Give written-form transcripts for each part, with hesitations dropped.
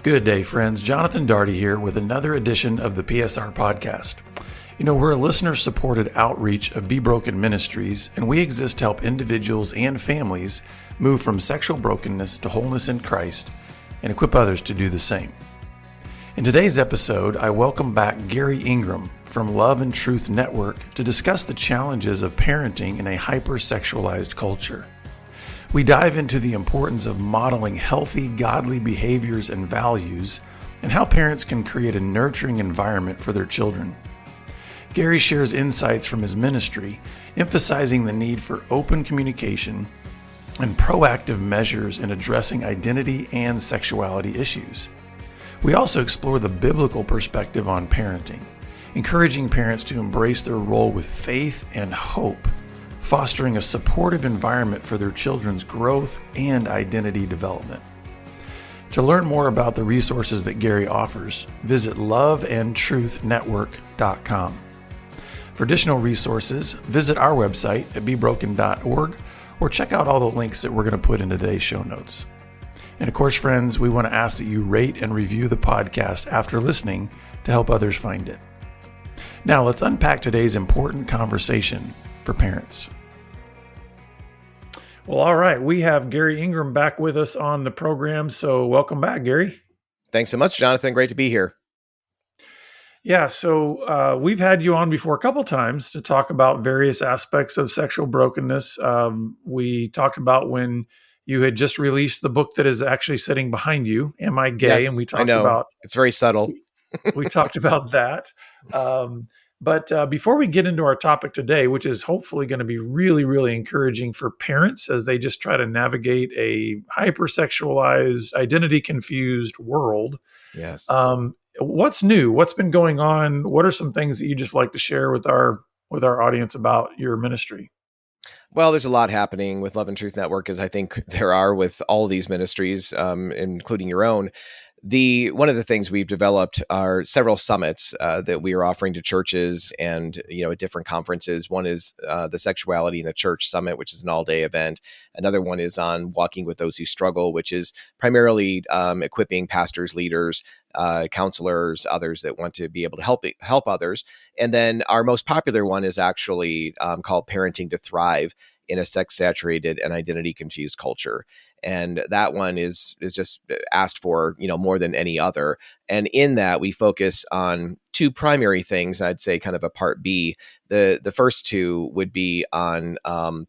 Good day, friends. Jonathan Daugherty here with another edition of the PSR podcast. You know, we're a listener-supported outreach of Be Broken Ministries, and we exist to help individuals and families move from sexual brokenness to wholeness in Christ and equip others to do the same. In today's episode, I welcome back Garry Ingraham from Love and Truth Network to discuss the challenges of parenting in a hypersexualized culture. We dive into the importance of modeling healthy, godly behaviors and values, and how parents can create a nurturing environment for their children. Garry shares insights from his ministry, emphasizing the need for open communication and proactive measures in addressing identity and sexuality issues. We also explore the biblical perspective on parenting, encouraging parents to embrace their role with faith and hope, fostering a supportive environment for their children's growth and identity development. To learn more about the resources that Garry offers, visit loveandtruthnetwork.com. For additional resources, visit our website at bebroken.org or check out all the links that we're going to put in today's show notes. And of course, friends, we want to ask that you rate and review the podcast after listening to help others find it. Now, let's unpack today's important conversation for parents. Well, all right. We have Garry Ingraham back with us on the program. So welcome back, Garry. Thanks so much, Jonathan. Great to be here. Yeah. So we've had you on before a couple times to talk about various aspects of sexual brokenness. We talked about when you had just released the book that is actually sitting behind you, Am I Gay? Yes, And we talked I know. about It's very subtle. we talked about that. But before we get into our topic today, which is hopefully going to be really, really encouraging for parents as they just try to navigate a hypersexualized, identity-confused world. Yes. What's new? What's been going on? What are some things that you just like to share with our audience about your ministry? Well, there's a lot happening with Love and Truth Network, as I think there are with all of these ministries, including your own. One of the things we've developed are several summits that we are offering to churches and at different conferences. One is the Sexuality in the Church Summit, which is an all-day event. Another one is on Walking with Those Who Struggle, which is primarily equipping pastors, leaders, counselors, others that want to be able to help others. And then our most popular one is actually called Parenting to Thrive in a Sex-Saturated and Identity-Confused Culture. And that one is just asked for, more than any other. And in that, we focus on two primary things. I'd say kind of a part B. The first two would be on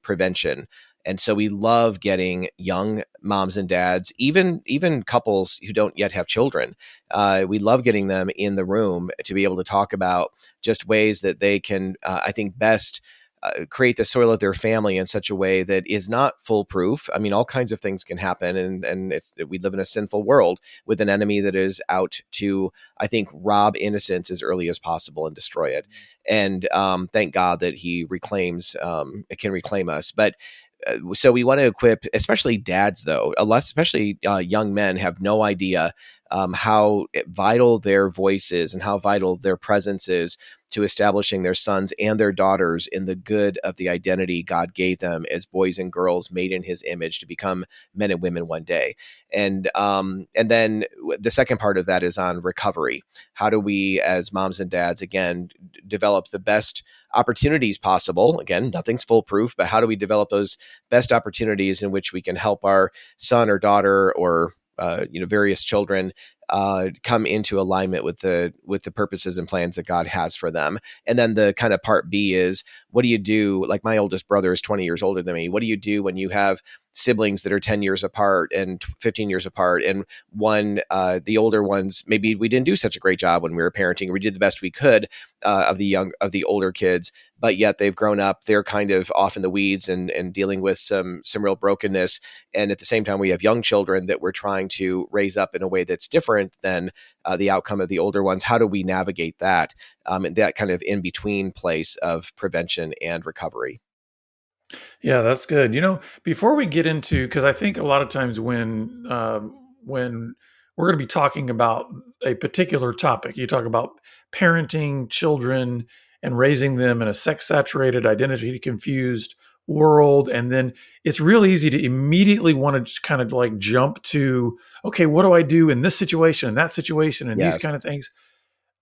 prevention. And so we love getting young moms and dads, even couples who don't yet have children. We love getting them in the room to be able to talk about just ways that they can, I think, best create the soil of their family in such a way that is not foolproof. I mean, all kinds of things can happen, and we live in a sinful world with an enemy that is out to, I think, rob innocence as early as possible and destroy it. And thank God that He can reclaim us. But so we want to equip, especially dads, though, especially young men have no idea how vital their voice is and how vital their presence is to establishing their sons and their daughters in the good of the identity God gave them as boys and girls made in His image to become men and women one day. And then the second part of that is on recovery. How do we, as moms and dads, again, develop the best opportunities possible? Again, nothing's foolproof, but how do we develop those best opportunities in which we can help our son or daughter or various children come into alignment with the purposes and plans that God has for them. And then the kind of part B is, what do you do? Like my oldest brother is 20 years older than me. What do you do when you have siblings that are 10 years apart and 15 years apart? And the older ones, maybe we didn't do such a great job when we were parenting. We did the best we could of the older kids, but yet they've grown up. They're kind of off in the weeds and dealing with some real brokenness. And at the same time, we have young children that we're trying to raise up in a way that's different than the outcome of the older ones. How do we navigate that and that kind of in between place of prevention and recovery? Yeah, that's good. Before we get into, because I think a lot of times when we're going to be talking about a particular topic, you talk about parenting children and raising them in a sex-saturated, identity-confused world. And then it's real easy to immediately want to kind of like jump to, okay, what do I do in this situation and that situation and these Yes. kind of things?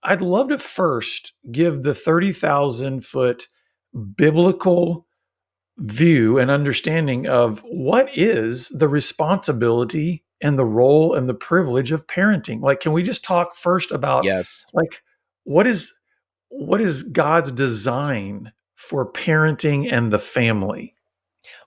I'd love to first give the 30,000 foot biblical view and understanding of what is the responsibility and the role and the privilege of parenting. Like, can we just talk first about Yes. like what is God's design for parenting and the family?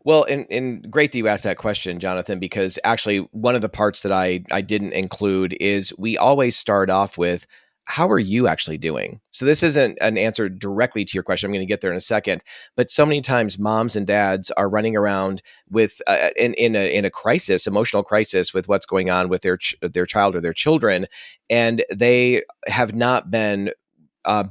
Well, and great that you asked that question, Jonathan, because actually one of the parts that I didn't include is we always start off with, how are you actually doing? So this isn't an answer directly to your question. I'm going to get there in a second. But so many times moms and dads are running around with in a crisis, emotional crisis with what's going on with their child or their children, and they have not been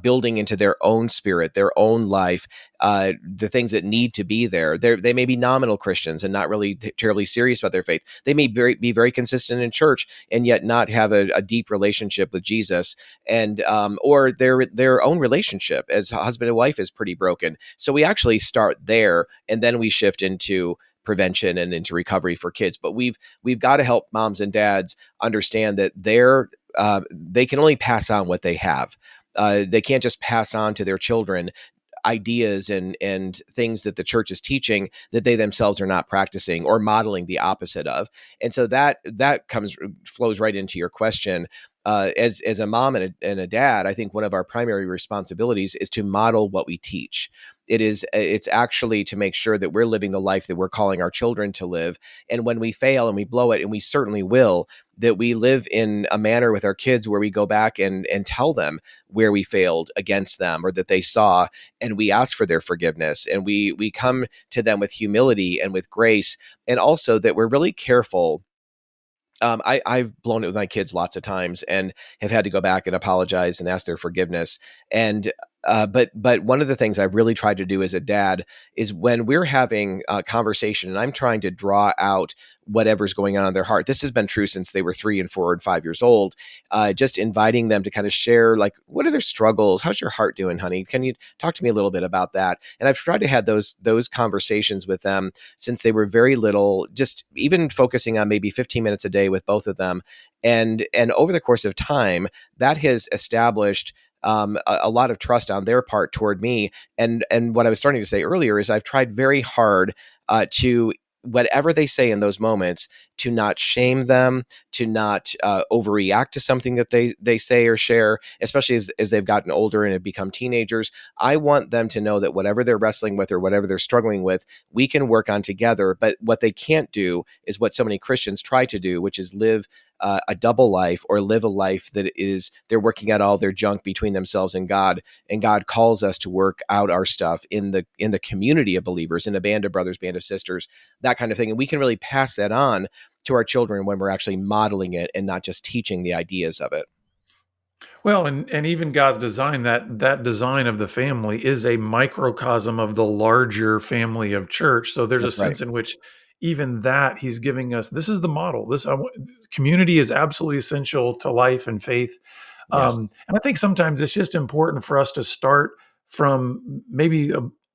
building into their own spirit, their own life, the things that need to be there. They may be nominal Christians and not really terribly serious about their faith. They may be very consistent in church and yet not have a deep relationship with Jesus, and or their own relationship as husband and wife is pretty broken. So we actually start there, and then we shift into prevention and into recovery for kids. But we've got to help moms and dads understand that they can only pass on what they have. They can't just pass on to their children ideas and things that the church is teaching that they themselves are not practicing or modeling the opposite of. And so that flows right into your question. As a mom and a dad, I think one of our primary responsibilities is to model what we teach. It's actually to make sure that we're living the life that we're calling our children to live. And when we fail and we blow it, and we certainly will, that we live in a manner with our kids where we go back and tell them where we failed against them or that they saw, and we ask for their forgiveness, and we come to them with humility and with grace, and also that we're really careful. I've blown it with my kids lots of times and have had to go back and apologize and ask their forgiveness. And but one of the things I've really tried to do as a dad is when we're having a conversation and I'm trying to draw out whatever's going on in their heart. This has been true since they were 3 and 4 and 5 years old. Just inviting them to kind of share, like, what are their struggles? How's your heart doing, honey? Can you talk to me a little bit about that? And I've tried to have those conversations with them since they were very little, just even focusing on maybe 15 minutes a day with both of them. And over the course of time, that has established a lot of trust on their part toward me. And what I was starting to say earlier is I've tried very hard to, whatever they say in those moments, to not shame them, to not overreact to something that they say or share, especially as they've gotten older and have become teenagers. I want them to know that whatever they're wrestling with or whatever they're struggling with, we can work on together. But what they can't do is what so many Christians try to do, which is live a double life, or live a life that is they're working out all their junk between themselves and God. And God calls us to work out our stuff in the community of believers, in a band of brothers, band of sisters, that kind of thing. And we can really pass that on to our children when we're actually modeling it and not just teaching the ideas of it. Well, and even God's design, that design of the family is a microcosm of the larger family of church. So there's a That's right. sense in which even that he's giving us, this is the model. Community is absolutely essential to life and faith. Yes. And I think sometimes it's just important for us to start from maybe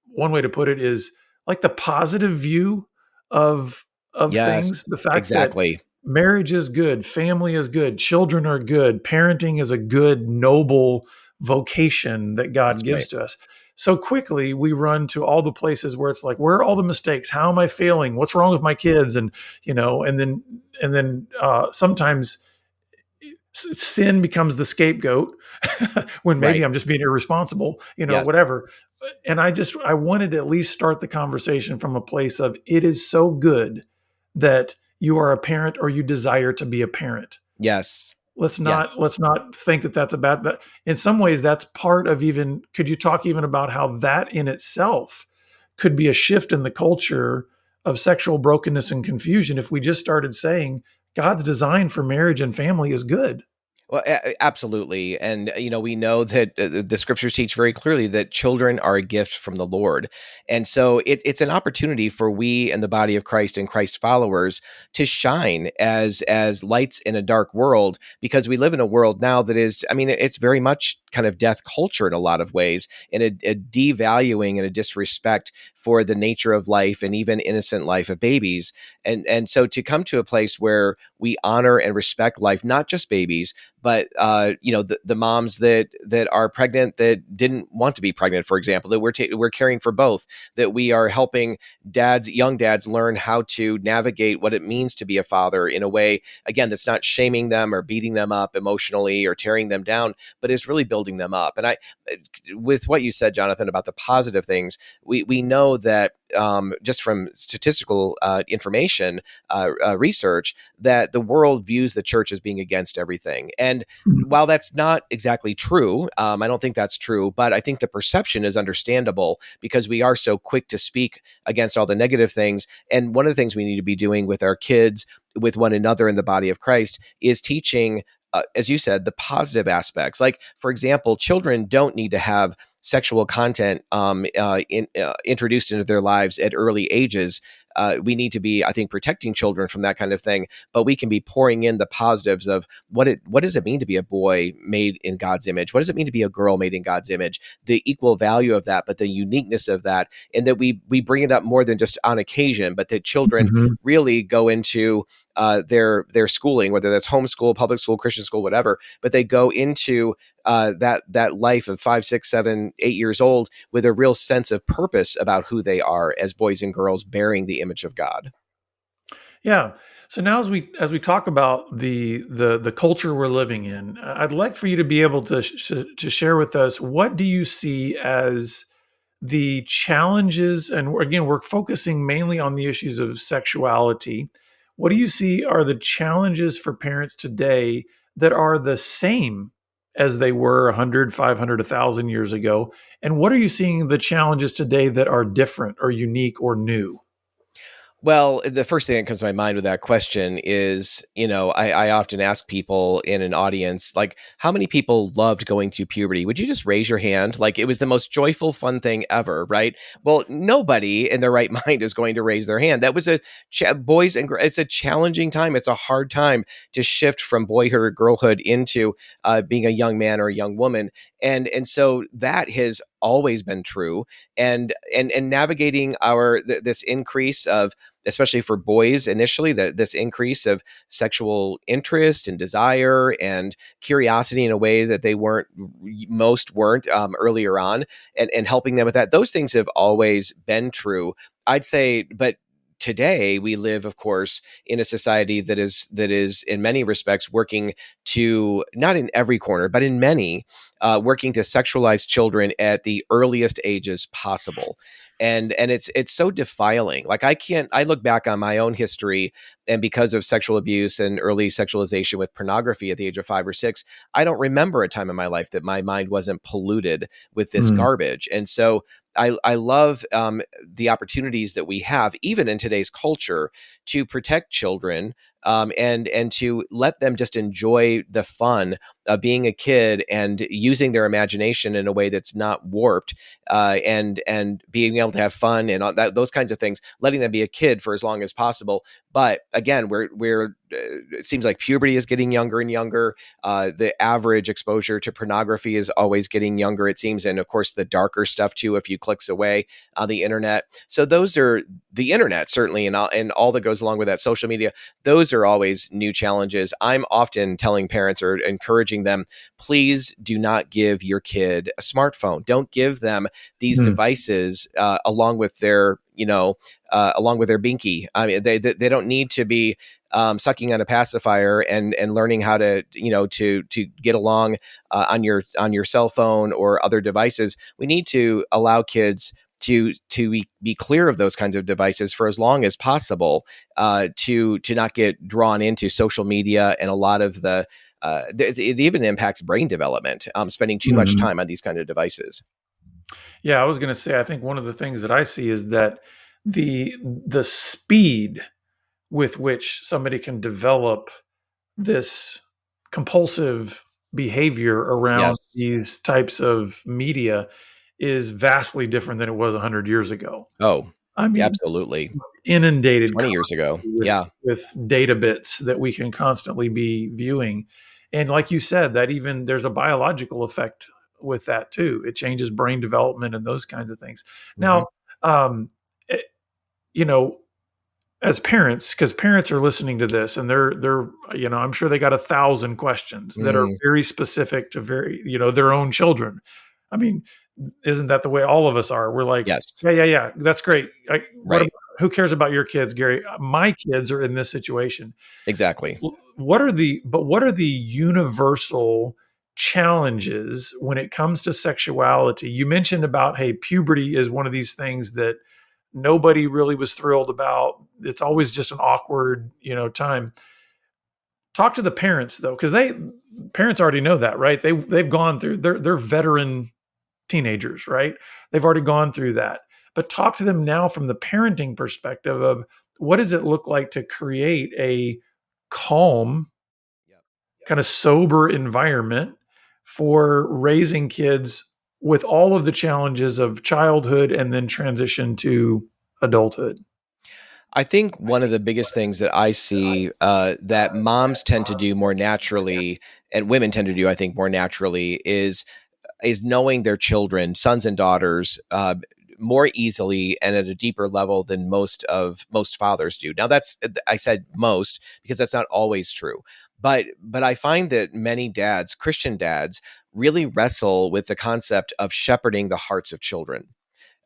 one way to put it is like the positive view of things. Yes. The fact that Exactly. marriage is good, family is good, children are good, parenting is a good, noble vocation that God That's right. gives to us. So quickly we run to all the places where it's like, where are all the mistakes? How am I failing? What's wrong with my kids? And sometimes sin becomes the scapegoat when maybe Right. I'm just being irresponsible, Yes. whatever. And I wanted to at least start the conversation from a place of, it is so good that you are a parent or you desire to be a parent. Yes. Let's not Yes. let's not think that that's a bad, but in some ways that's part of, even, could you talk even about how that in itself could be a shift in the culture of sexual brokenness and confusion if we just started saying God's design for marriage and family is good. Well, absolutely. And, we know that the scriptures teach very clearly that children are a gift from the Lord. And so it's an opportunity for we and the body of Christ and Christ followers to shine as lights in a dark world, because we live in a world now that is, I mean, it's very much kind of death culture in a lot of ways, and a devaluing and a disrespect for the nature of life and even innocent life of babies. And so to come to a place where we honor and respect life, not just babies, but the moms that are pregnant that didn't want to be pregnant, for example, that we're caring for both, that we are helping young dads learn how to navigate what it means to be a father in a way, again, that's not shaming them or beating them up emotionally or tearing them down, but is really building them up. And with what you said, Jonathan, about the positive things, we know that just from statistical information, research, that the world views the church as being against everything. And while that's not exactly true, I don't think that's true, but I think the perception is understandable because we are so quick to speak against all the negative things. And one of the things we need to be doing with our kids, with one another in the body of Christ, is teaching, as you said, the positive aspects. Like, for example, children don't need to have sexual content introduced into their lives at early ages. We need to be, I think, protecting children from that kind of thing, but we can be pouring in the positives of what does it mean to be a boy made in God's image? What does it mean to be a girl made in God's image? The equal value of that, but the uniqueness of that, and that we bring it up more than just on occasion, but that children Mm-hmm. really go into their schooling, whether that's homeschool, public school, Christian school, whatever, but they go into that life of 5, 6, 7, 8 years old with a real sense of purpose about who they are as boys and girls bearing the image of God. Yeah. So now, as we talk about the culture we're living in, I'd like for you to be able to share with us, what do you see as the challenges, and again, we're focusing mainly on the issues of sexuality. What do you see are the challenges for parents today that are the same as they were 100, 500, 1,000 years ago? And what are you seeing the challenges today that are different or unique or new? Well, the first thing that comes to my mind with that question is, I often ask people in an audience, like, how many people loved going through puberty? Would you just raise your hand? Like, it was the most joyful, fun thing ever, right? Well, nobody in their right mind is going to raise their hand. That was it's a challenging time. It's a hard time to shift from boyhood or girlhood into being a young man or a young woman. And so that has always been true. And navigating this increase of, especially for boys initially, this increase of sexual interest and desire and curiosity in a way that most weren't earlier on, and helping them with that, those things have always been true, I'd say. But today we live, of course, in a society that is in many respects working to, not in every corner, but in many, working to sexualize children at the earliest ages possible. And it's so defiling. Like, I look back on my own history, and because of sexual abuse and early sexualization with pornography at the age of 5 or 6, I don't remember a time in my life that my mind wasn't polluted with this Mm. garbage. And so I love the opportunities that we have, even in today's culture, to protect children, and to let them just enjoy the fun of being a kid and using their imagination in a way that's not warped, and being able to have fun and all those kinds of things, letting them be a kid for as long as possible. But again, it seems like puberty is getting younger and younger. The average exposure to pornography is always getting younger, it seems, and of course the darker stuff too, a few clicks away on the internet. So those are the internet, certainly, and all that goes along with that, social media. Those are always new challenges. I'm often telling parents or encouraging them, please do not give your kid a smartphone. Don't give them these Mm. devices along with their binky. I mean, they don't need to be sucking on a pacifier and learning how to to get along on your cell phone or other devices. We need to allow kids to be clear of those kinds of devices for as long as possible, to not get drawn into social media and a lot of it even impacts brain development, spending too much Mhm. time on these kind of devices. Yeah, I was going to say, I think one of the things that I see is that the speed with which somebody can develop this compulsive behavior around Yes. these types of media is vastly different than it was 100 years ago. Oh, I mean, absolutely. inundated 20 years ago. constantly with Yeah. data bits that we can constantly be viewing. And like you said, that even there's a biological effect with that too. It changes brain development and those kinds of things. Hmm. Now, it, you know, as parents, because parents are listening to this and they're I'm sure they got 1,000 questions that are Mm, very specific to their own children. I mean, isn't that the way all of us are? We're like, yes. yeah, yeah, yeah, that's great. What Right. about, who cares about your kids, Gary? My kids are in this situation. Exactly. What are the universal challenges when it comes to sexuality? You mentioned about, hey, puberty is one of these things that nobody really was thrilled about. It's always just an awkward, time. Talk to the parents though, because parents already know that, right? They've gone through. They're veteran teenagers, right? They've already gone through that. But talk to them now from the parenting perspective of what does it look like to create a calm, Yep. kind of sober environment for raising kids with all of the challenges of childhood and then transition to adulthood. I think one of the biggest things that I see that moms tend to do more naturally, and women tend to do, I think, more naturally, is knowing their children, sons and daughters, more easily and at a deeper level than most fathers do. Now, that's I said most because that's not always true, but I find that many dads, Christian dads, really wrestle with the concept of shepherding the hearts of children.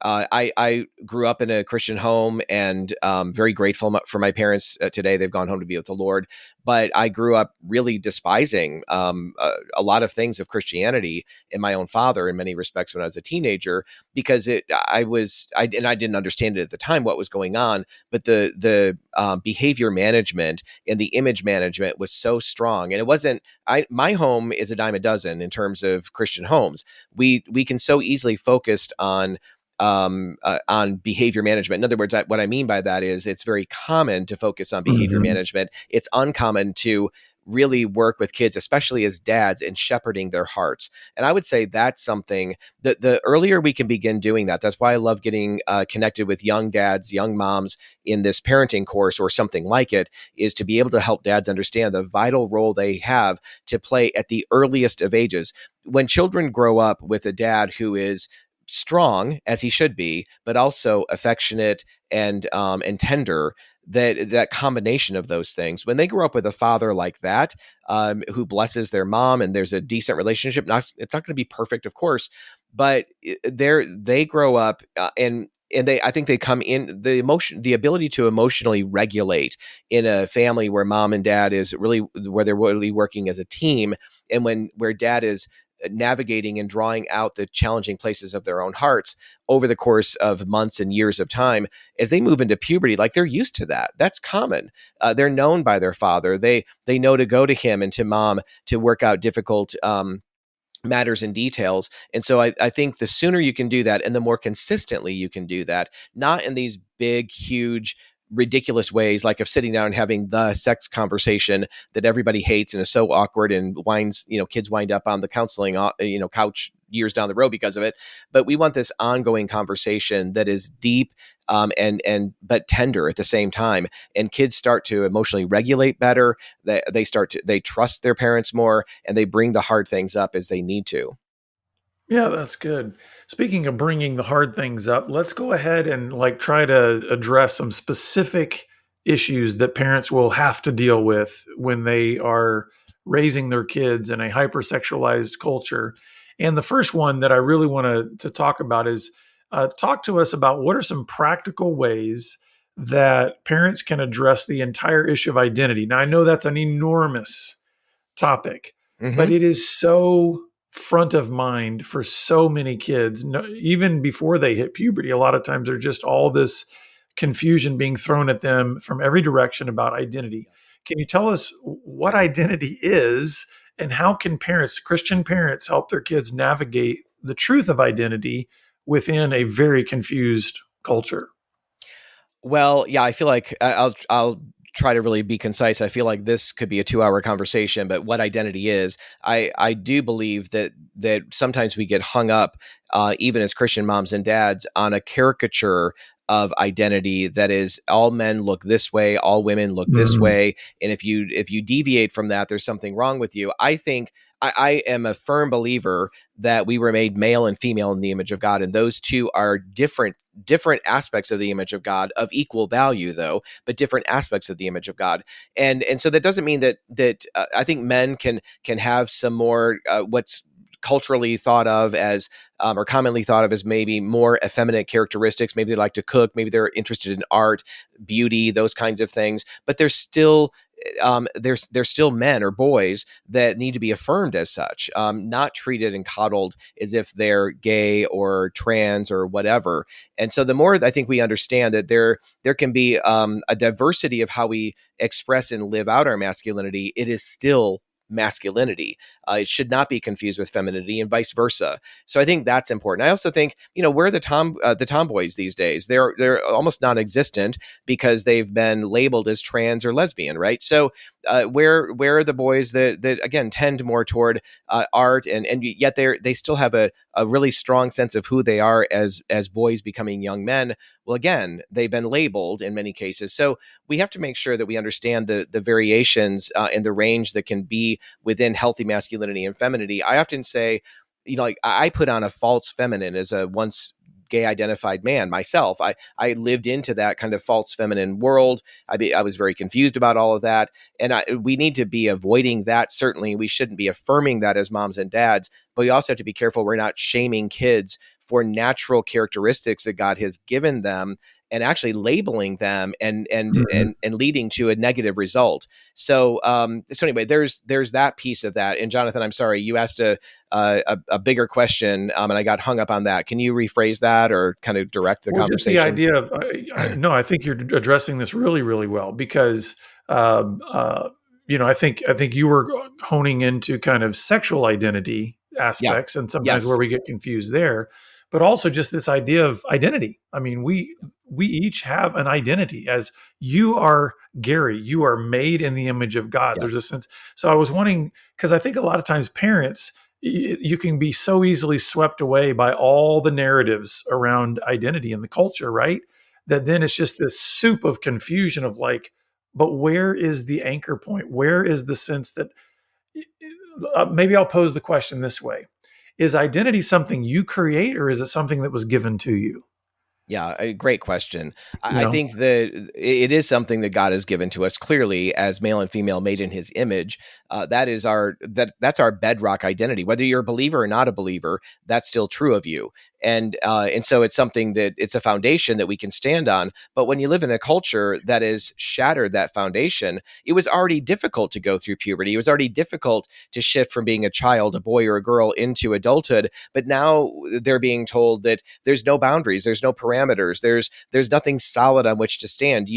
I grew up in a Christian home and very grateful for my parents today. They've gone home to be with the Lord. But I grew up really despising a lot of things of Christianity in my own father in many respects when I was a teenager because I didn't understand it at the time what was going on. But the behavior management and the image management was so strong, and it wasn't. My home is a dime a dozen in terms of Christian homes. We can so easily focus on behavior management. In other words, what I mean by that is it's very common to focus on behavior Mhm. management. It's uncommon to really work with kids, especially as dads, in shepherding their hearts. And I would say that's something that the earlier we can begin doing that, that's why I love getting connected with young dads, young moms in this parenting course or something like it, is to be able to help dads understand the vital role they have to play at the earliest of ages. When children grow up with a dad who is strong as he should be, but also affectionate and tender. That combination of those things, when they grow up with a father like that, who blesses their mom, and there's a decent relationship. It's not going to be perfect, of course, but they grow up and I think they come in the ability to emotionally regulate in a family where mom and dad is really where they're really working as a team, and where dad is navigating and drawing out the challenging places of their own hearts over the course of months and years of time as they move into puberty. Like, they're used to that. That's common. They're known by their father. They know to go to him and to mom to work out difficult matters and details. And so I think the sooner you can do that and the more consistently you can do that, not in these big, huge, ridiculous ways, like of sitting down and having the sex conversation that everybody hates and is so awkward and kids wind up on the counseling, couch years down the road because of it. But we want this ongoing conversation that is deep, and but tender at the same time. And kids start to emotionally regulate better. They trust their parents more, and they bring the hard things up as they need to. Yeah, that's good. Speaking of bringing the hard things up, let's go ahead and try to address some specific issues that parents will have to deal with when they are raising their kids in a hypersexualized culture. And the first one that I really want to talk about is talk to us about what are some practical ways that parents can address the entire issue of identity. Now, I know that's an enormous topic, but Hmm. it is so front of mind for so many kids. No, even before they hit puberty, a lot of times there's just all this confusion being thrown at them from every direction about identity. Can you tell us what identity is and how can parents, Christian parents, help their kids navigate the truth of identity within a very confused culture? Well, yeah, I feel like I'll try to really be concise. I feel like this could be a 2-hour conversation, but what identity is, I do believe that sometimes we get hung up, even as Christian moms and dads, on a caricature of identity that is all men look this way, all women look this Mm. way, and if you deviate from that, there's something wrong with you. I think I am a firm believer that we were made male and female in the image of God, and those two are different aspects of the image of God, of equal value though, but different aspects of the image of God. And so that doesn't mean that I think men can have some more what's culturally thought of as or commonly thought of as maybe more effeminate characteristics. Maybe they like to cook, maybe they're interested in art, beauty, those kinds of things, but they're still men or boys that need to be affirmed as such, not treated and coddled as if they're gay or trans or whatever. And so the more I think we understand that there can be a diversity of how we express and live out our masculinity, it is still masculinity. It should not be confused with femininity and vice versa. So I think that's important. I also think, where the tomboys these days, they're almost non-existent because they've been labeled as trans or lesbian, right? So where are the boys that again tend more toward art and yet they still have a really strong sense of who they are as boys becoming young men? Well, again, they've been labeled in many cases. So we have to make sure that we understand the variations and the range that can be within healthy masculinity and femininity. I often say, like I put on a false feminine as a once gay identified man myself. I lived into that kind of false feminine world. I was very confused about all of that. And we need to be avoiding that. Certainly we shouldn't be affirming that as moms and dads, but we also have to be careful we're not shaming kids for natural characteristics that God has given them and actually labeling them and leading to a negative result. So anyway, there's that piece of that. And Jonathan, I'm sorry, you asked a bigger question, and I got hung up on that. Can you rephrase that or kind of direct the Well, just the conversation? idea of, no, I think you're addressing this really, really well because, um, uh, I think you were honing into kind of sexual identity Yeah. aspects and sometimes where Yes. we get confused there, but also just this idea of identity. I mean, we each have an identity as you are Gary, you are made in the image of God. Yeah. There's a sense. So I was wanting, because I think a lot of times parents, you can be so easily swept away by all the narratives around identity and the culture, right? That then it's just this soup of confusion of like, but where is the anchor point? Where is the sense that maybe I'll pose the question this way: is identity something you create, or is it something that was given to you? Yeah, a great question. You I know, think that it is something that God has given to us clearly as male and female made in His image. That's our bedrock identity. Whether you're a believer or not a believer, that's still true of you. And so it's something that it's a foundation that we can stand on. But when you live in a culture that has shattered that foundation, it was already difficult to go through puberty. It was already difficult to shift from being a child, a boy or a girl, into adulthood. But now they're being told that there's no boundaries, there's no parameters, there's nothing solid on which to stand.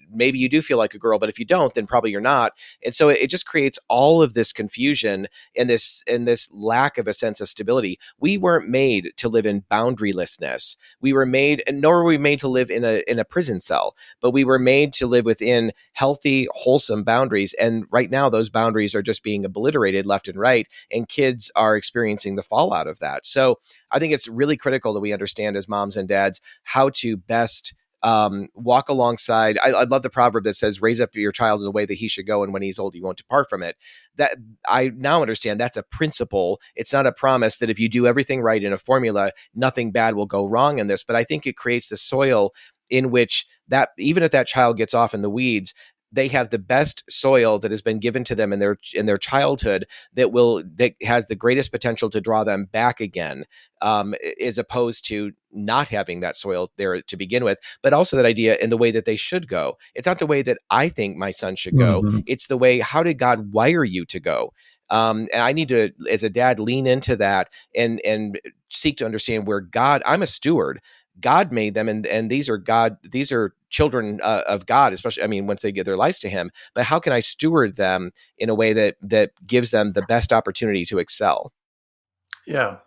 Maybe you do feel like a girl, but if you don't, then probably you're not. And so it just creates all of this confusion and this lack of a sense of stability. We weren't made to live in boundarylessness. We were made, and nor were we made to live in a prison cell, but we were made to live within healthy, wholesome boundaries. And right now, those boundaries are just being obliterated left and right, and kids are experiencing the fallout of that. So I think it's really critical that we understand as moms and dads how to best walk alongside. I love the proverb that says, raise up your child in the way that he should go, and when he's old, he won't depart from it. That I now understand that's a principle. It's not a promise that if you do everything right in a formula, nothing bad will go wrong in this. But I think it creates the soil in which that even if that child gets off in the weeds, they have the best soil that has been given to them in their childhood that has the greatest potential to draw them back again, as opposed to not having that soil there to begin with. But also that idea in the way that they should go. It's not the way that I think my son should go. Mhm. It's the way, how did God wire you to go? And I need to, as a dad, lean into that and seek to understand where I'm a steward. God made them, and these are children of God, especially, I mean, once they give their lives to Him. But how can I steward them in a way that gives them the best opportunity to excel? Yeah.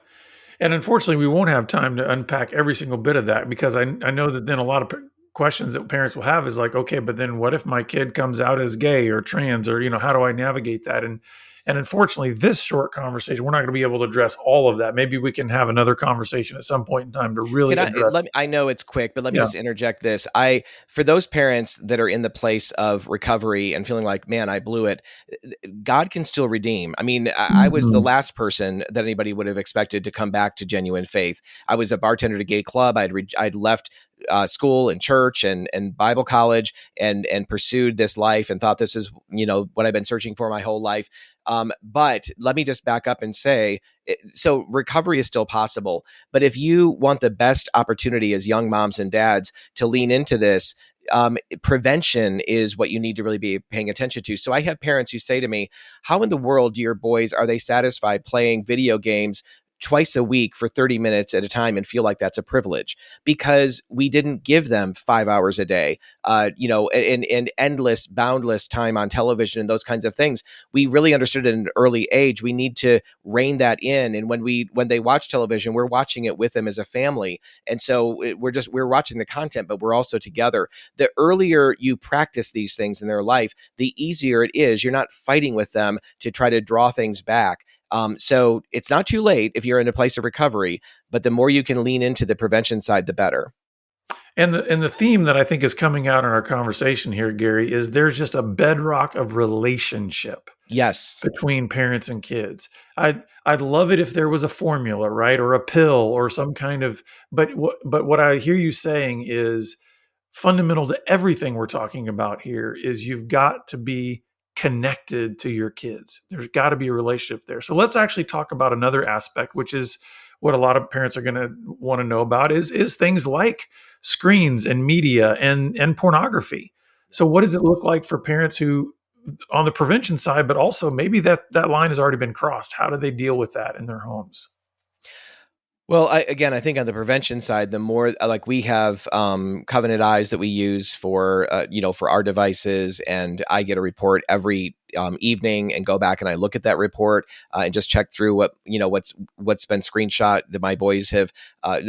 And unfortunately, we won't have time to unpack every single bit of that because I know that then a lot of questions that parents will have is like, okay, but then what if my kid comes out as gay or trans, or how do I navigate that? And unfortunately, this short conversation, we're not going to be able to address all of that. Maybe we can have another conversation at some point in time to really Can I address. let me, I know it's quick, but let me Yeah. just interject this. For those parents that are in the place of recovery and feeling like, man, I blew it, God can still redeem. I mean, I was the Mhm. last person that anybody would have expected to come back to genuine faith. I was a bartender at a gay club. I'd left school and church and Bible college and pursued this life and thought this is what I've been searching for my whole life. But let me just back up and say, so recovery is still possible. But if you want the best opportunity as young moms and dads to lean into this, prevention is what you need to really be paying attention to. So I have parents who say to me, how in the world do your boys, are they satisfied playing video games twice a week for 30 minutes at a time and feel like that's a privilege? Because we didn't give them 5 hours a day, and endless, boundless time on television and those kinds of things. We really understood at an early age, we need to rein that in. And when they watch television, we're watching it with them as a family. And so we're watching the content, but we're also together. The earlier you practice these things in their life, the easier it is. You're not fighting with them to try to draw things back. So it's not too late if you're in a place of recovery, but the more you can lean into the prevention side, the better. And the theme that I think is coming out in our conversation here, Gary, is there's just a bedrock of relationship Yes. between parents and kids. I'd love it if there was a formula, right, or a pill or some kind of. But what I hear you saying is fundamental to everything we're talking about here is you've got to be connected to your kids. There's got to be a relationship there. So let's actually talk about another aspect, which is what a lot of parents are going to want to know about is things like screens and media and pornography. So what does it look like for parents who on the prevention side, but also maybe that line has already been crossed? How do they deal with that in their homes? Well, I think on the prevention side, the more like we have Covenant Eyes that we use for our devices, and I get a report every evening and go back and I look at that report and just check through what's been screenshot that my boys have.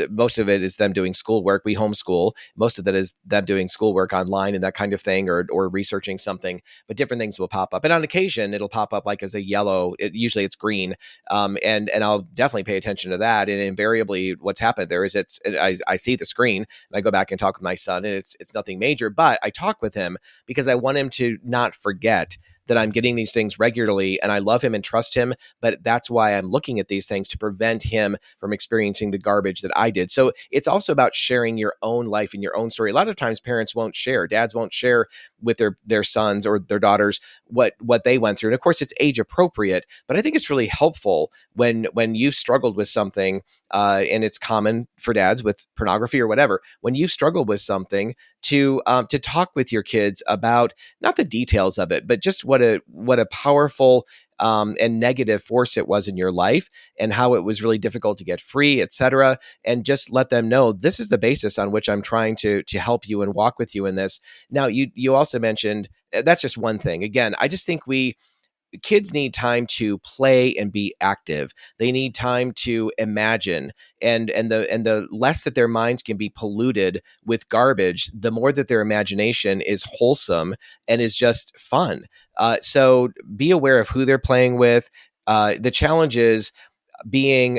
Most of it is them doing schoolwork. We homeschool. Most of that is them doing schoolwork online and that kind of thing, or researching something. But different things will pop up, and on occasion it'll pop up like as a yellow. Usually it's green, and I'll definitely pay attention to that. And invariably, what's happened there is I see the screen and I go back and talk with my son, and it's nothing major, but I talk with him because I want him to not forget that I'm getting these things regularly and I love him and trust him. But that's why I'm looking at these things to prevent him from experiencing the garbage that I did. So it's also about sharing your own life and your own story. A lot of times parents won't share, dads won't share with their sons or their daughters what they went through. And of course it's age appropriate, but I think it's really helpful when you've struggled with something, and it's common for dads with pornography or whatever, when you've struggled with something, to talk with your kids about not the details of it, but just what a powerful and negative force it was in your life, and how it was really difficult to get free, etc. And just let them know this is the basis on which I'm trying to help you and walk with you in this. Now, you also mentioned that's just one thing. Again, I just think kids need time to play and be active. They need time to imagine, and the less that their minds can be polluted with garbage, the more that their imagination is wholesome and is just fun. So be aware of who they're playing with. The challenge is being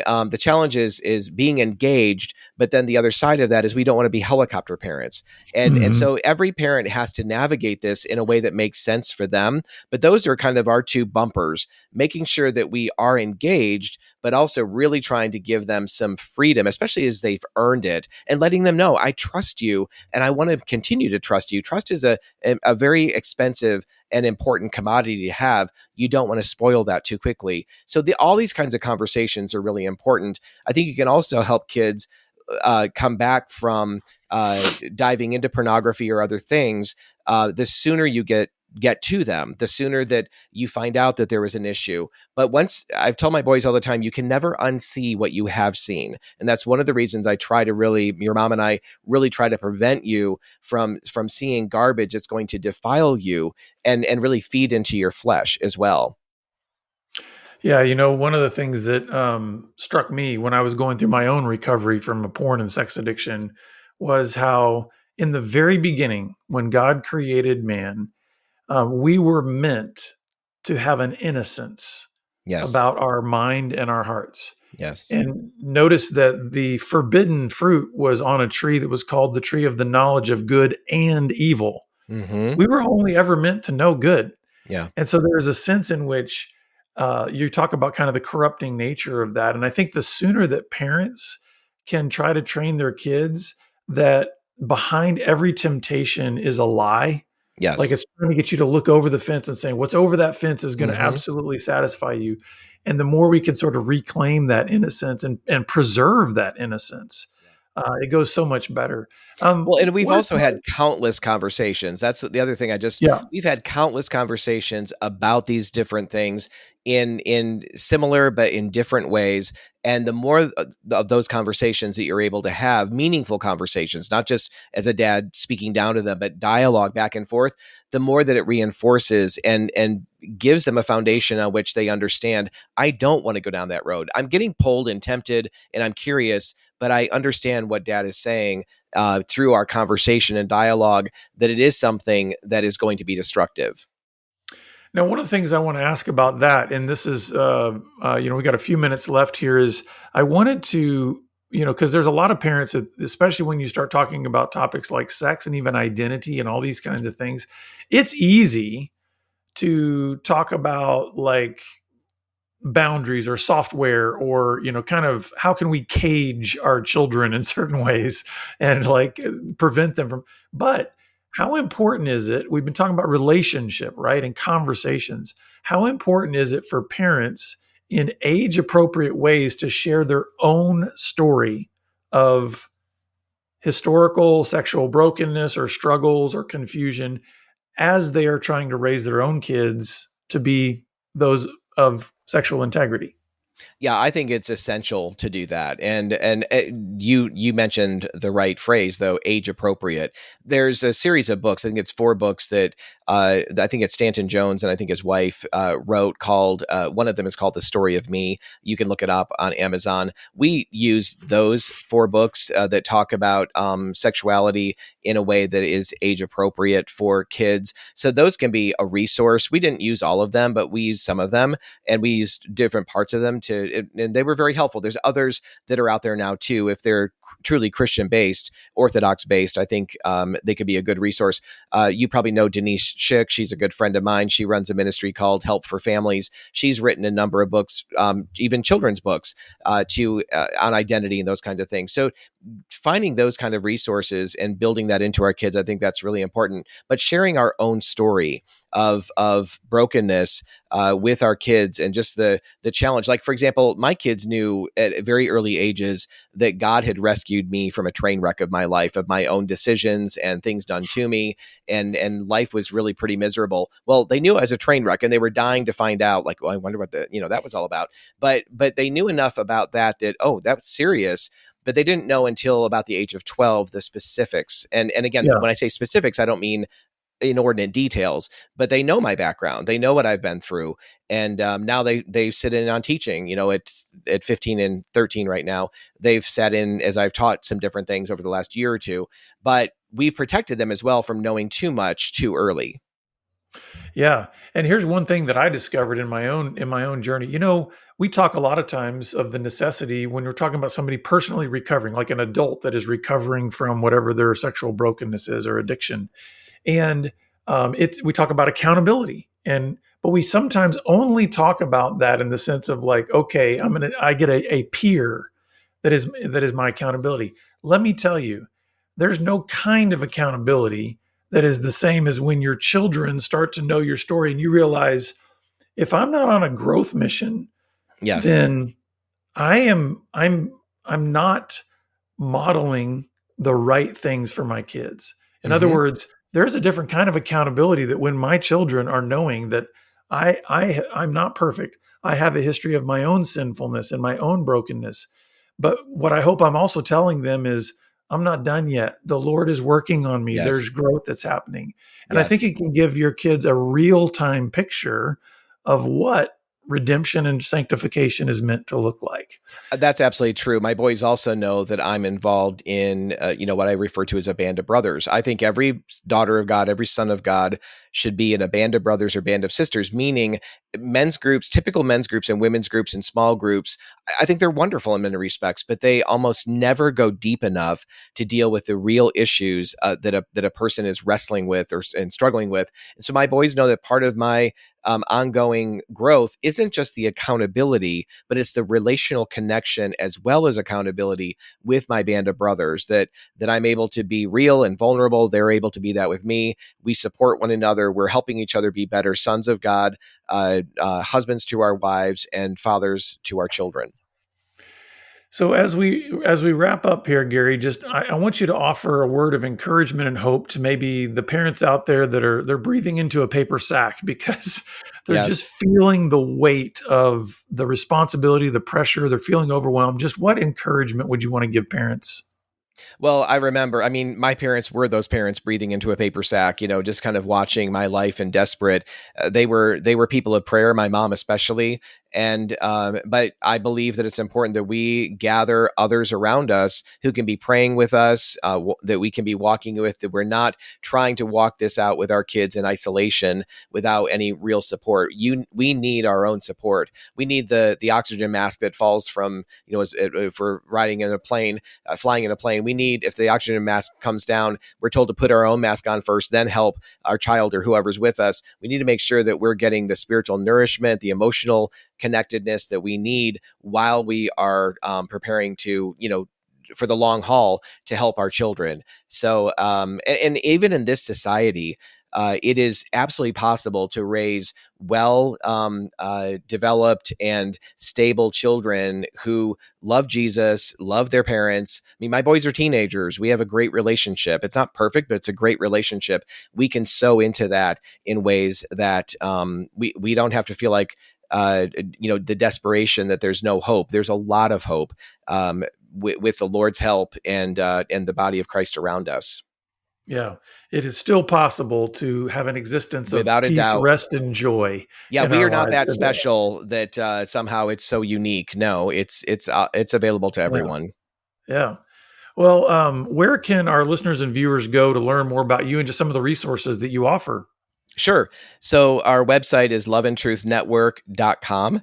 engaged, but then the other side of that is we don't want to be helicopter parents, and Mhm. so every parent has to navigate this in a way that makes sense for them. But those are kind of our two bumpers, making sure that we are engaged but also really trying to give them some freedom, especially as they've earned it, and letting them know I trust you and I want to continue to trust you. Trust is a very expensive and important commodity to have. You don't want to spoil that too quickly. So all these kinds of conversations are really important. I think you can also help kids come back from diving into pornography or other things. The sooner you get to them, the sooner that you find out that there was an issue. But once, I've told my boys all the time, you can never unsee what you have seen. And that's one of the reasons I try to really, your mom and I really try to prevent you from seeing garbage that's going to defile you and really feed into your flesh as well. Yeah, one of the things that struck me when I was going through my own recovery from a porn and sex addiction was how in the very beginning, when God created man, we were meant to have an innocence Yes. about our mind and our hearts. Yes. And notice that the forbidden fruit was on a tree that was called the tree of the knowledge of good and evil. Hmm. We were only ever meant to know good. Yeah. And so there's a sense in which you talk about kind of the corrupting nature of that. And I think the sooner that parents can try to train their kids that behind every temptation is a lie, like Yes. it's trying to get you to look over the fence and saying what's over that fence is going to Hmm. absolutely satisfy you. And the more we can sort of reclaim that innocence and preserve that innocence, it goes so much better. Well, and we've What also had countless conversations. That's the other thing. Yeah. We've had countless conversations about these different things in similar but in different ways. And the more of those conversations that you're able to have, meaningful conversations, not just as a dad speaking down to them, but dialogue back and forth, the more that it reinforces and gives them a foundation on which they understand, I don't want to go down that road. I'm getting pulled and tempted and I'm curious, but I understand what dad is saying through our conversation and dialogue, that it is something that is going to be destructive. Now, one of the things I want to ask about that, and this is, we got a few minutes left here, is I wanted to, because there's a lot of parents, that, especially when you start talking about topics like sex and even identity and all these kinds of things, it's easy to talk about like boundaries or software or kind of how can we cage our children in certain ways and like prevent them from, but how important is it, we've been talking about relationship, right, and conversations, how important is it for parents in age appropriate ways to share their own story of historical sexual brokenness or struggles or confusion as they are trying to raise their own kids to be those of sexual integrity? Yeah, I think it's essential to do that. And you mentioned the right phrase though, age appropriate. There's a series of books. I think it's 4 books that I think it's Stanton Jones and I think his wife wrote called. One of them is called The Story of Me. You can look it up on Amazon. We use those 4 books that talk about sexuality in a way that is age appropriate for kids. So those can be a resource. We didn't use all of them, but we used some of them, and we used different parts of them and they were very helpful. There's others that are out there now too. If they're truly Christian based, Orthodox based, I think they could be a good resource. You probably know Denise Schick. She's a good friend of mine. She runs a ministry called Help for Families. She's written a number of books, even children's books, on identity and those kinds of things. So finding those kind of resources and building that into our kids, I think that's really important. But sharing our own story of brokenness with our kids and just the challenge. Like, for example, my kids knew at very early ages that God had rescued me from a train wreck of my life, of my own decisions and things done to me, and life was really pretty miserable. Well, they knew I was a train wreck, and they were dying to find out. Like, well, I wonder what that was all about. But they knew enough about that oh, that's serious. But they didn't know until about the age of 12 the specifics. And again, Yeah. when I say specifics, I don't mean inordinate details, but they know my background. They know what I've been through, and now they sit in on teaching. At 15 and 13 right now, they've sat in as I've taught some different things over the last year or two. But we've protected them as well from knowing too much too early. Yeah. And here's one thing that I discovered in my own journey. We talk a lot of times of the necessity when we're talking about somebody personally recovering, like an adult that is recovering from whatever their sexual brokenness is or addiction. And we talk about accountability, but we sometimes only talk about that in the sense of like, okay, I get a peer that is my accountability. Let me tell you, there's no kind of accountability that is the same as when your children start to know your story and you realize if I'm not on a growth mission, Yes. then I'm not modeling the right things for my kids. In other Hmm. words, there's a different kind of accountability that when my children are knowing that I'm not perfect. I have a history of my own sinfulness and my own brokenness. But what I hope I'm also telling them is I'm not done yet. The Lord is working on me. There's Yes. growth that's happening. And I think Yes. it can give your kids a real-time picture of what redemption and sanctification is meant to look like. That's absolutely true. My boys also know that I'm involved in, what I refer to as a band of brothers. I think every daughter of God, every son of God should be in a band of brothers or band of sisters, meaning men's groups, typical men's groups and women's groups and small groups. I think they're wonderful in many respects, but they almost never go deep enough to deal with the real issues that a person is wrestling with and struggling with. And so my boys know that part of my ongoing growth isn't just the accountability, but it's the relational connection as well as accountability with my band of brothers, that I'm able to be real and vulnerable. They're able to be that with me. We support one another. We're helping each other be better sons of God, husbands to our wives, and fathers to our children. So as we wrap up here, Garry, just I want you to offer a word of encouragement and hope to maybe the parents out there that they're breathing into a paper sack because they're Yes. just feeling the weight of the responsibility, the pressure, they're feeling overwhelmed. Just what encouragement would you want to give parents? Well, I remember, my parents were those parents breathing into a paper sack, just kind of watching my life and desperate. They were people of prayer, my mom especially. And, but I believe that it's important that we gather others around us who can be praying with us, that we can be walking with, that we're not trying to walk this out with our kids in isolation without any real support. We need our own support. We need the oxygen mask that falls from, if we're riding in a plane, flying in a plane. We need, if the oxygen mask comes down, we're told to put our own mask on first, then help our child or whoever's with us. We need to make sure that we're getting the spiritual nourishment, the emotional connectedness that we need while we are preparing to, for the long haul to help our children. So, and even in this society, it is absolutely possible to raise developed and stable children who love Jesus, love their parents. My boys are teenagers. We have a great relationship. It's not perfect, but it's a great relationship. We can sow into that in ways that we don't have to feel like the desperation that there's no hope. There's a lot of hope with the Lord's help and the body of Christ around us. Yeah, it is still possible to have an existence Without of a peace, doubt. rest, and joy. Yeah, in we our are not lives that today. special that somehow it's so unique. No, it's available to everyone. Yeah. Well, where can our listeners and viewers go to learn more about you and just some of the resources that you offer? Sure. So our website is loveandtruthnetwork.com.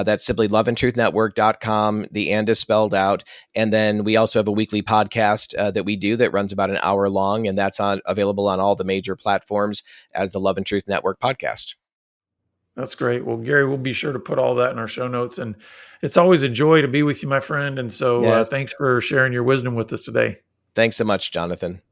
That's simply loveandtruthnetwork.com. The and is spelled out. And then we also have a weekly podcast that we do that runs about an hour long, and that's available on all the major platforms as the Love and Truth Network podcast. That's great. Well, Garry, we'll be sure to put all that in our show notes. And it's always a joy to be with you, my friend. And so Yes. thanks for sharing your wisdom with us today. Thanks so much, Jonathan.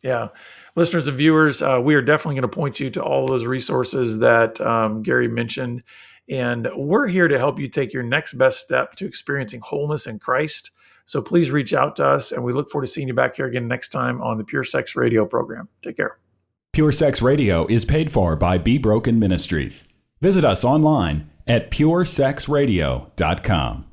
Yeah. Listeners and viewers, we are definitely going to point you to all those resources that Garry mentioned. And we're here to help you take your next best step to experiencing wholeness in Christ. So please reach out to us, and we look forward to seeing you back here again next time on the Pure Sex Radio program. Take care. Pure Sex Radio is paid for by Be Broken Ministries. Visit us online at puresexradio.com.